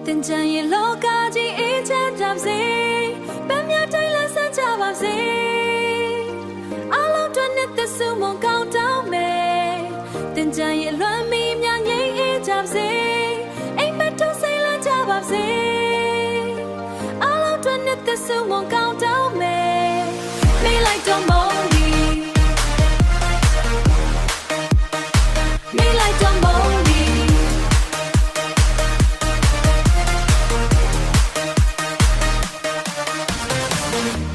တင်ကြံရဲ့လောကကြီးအေးချမ်းကြပါစေပန်းများတိုင်းလန်းဆန်းကြပါစေအားလုံးတို့နဲ့သက်စုံမကောင်းတောင်းမယ်တင်ကြံရဲ့လွမ်းမီများငြိမ်းအေးကြပါစေအိမ်မက်တို့စိတ်လန်းကြပါစေအားလုံးတို့နဲ့သက်စုံမကောင်းတောင်းမယ်မေးလိုက်တော့မောင်ဒီမေးလိုက်တော့မောင်ဒီ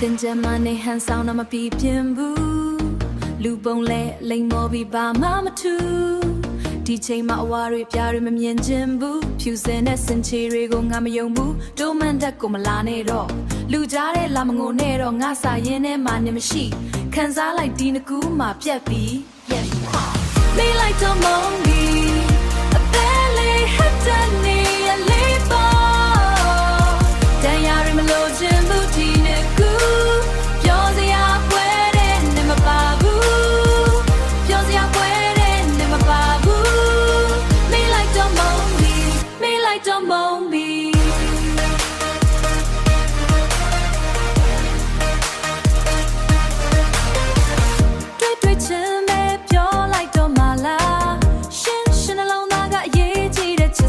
တင်ကြမနဲ့ဟန်ဆောင်တော့မပြပြင်းဘူးလူပုံလဲလိမ်မောပြီးဘာမှမထူးဒီချိန်မှာအဝါတွေပြားတွေမမြင်ချင်ဘူးဖြူစင်တဲ့စင်ချေတွေကိုငါမယုံဘူးဒိုးမန်တက်ကိုမလာနဲ့တော့လူကြားတဲ့လာမငိုနဲ့တော့ငါစာရင်းထဲမှာနေမရှိခံစားလိုက်ဒီနကူးမှာပြက်ပြီးမေးလိုက်တော့မောင်ဒီအသေးလေးဟတ်တဲ့နေရလေးပေါ်တန်ရာတွေမလို့ချင်ဘူးဒီနကူးပြောစရာပွဲတဲ့နေမပါဘူးပြောစရာပွဲတဲ့နေမပါဘူးမေးလိုက်တော့မောင်ဒီမေးလိုက်တော့မောင်ဒီ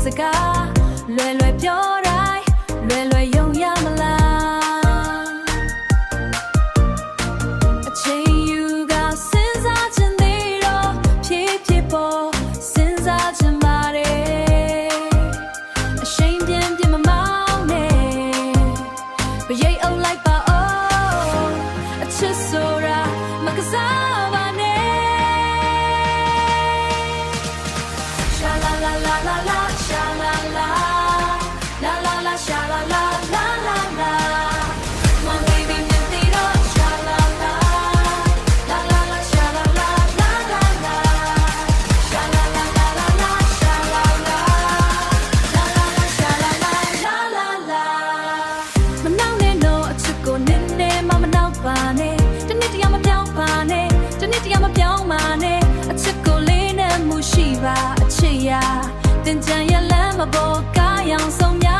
စကားလွယ်လွယ်ပြောတိုင်းလွယ်လွယ်ယုံရမလားအချိန်ယူကစဉ်းစားခြင်းသေးတော့ဖြည်းဖြည်းပေါ်စဉ်းစားခြင်းပါတယ်အရှိန်ပြင်းပြင်းမမောင်းနဲ့ပရိတ်အုပ်လိုက်ပါဦးအချစ်ဆိုတာမကစားပါနဲ့ရှာလာလာလာလာလာsha la la la la la sha la la la la la my baby me do sha la la la la la sha la la la la la sha la la la la la sha la la la la la sha la la la la la မနောက်နဲ့တော့အချစ်ကိုနည်းနည်းမနောက်ပါနဲ့တနေ့တည်းမပြောင်းပါနဲ့တနေ့တည်းမပြောင်းပါနဲ့အချစ်ကိုလေးနဲ့မှုရှိပါအချစ်ရာတင်ကြံရလမ်းမပေါ်ကားရောင်ဆုံးများ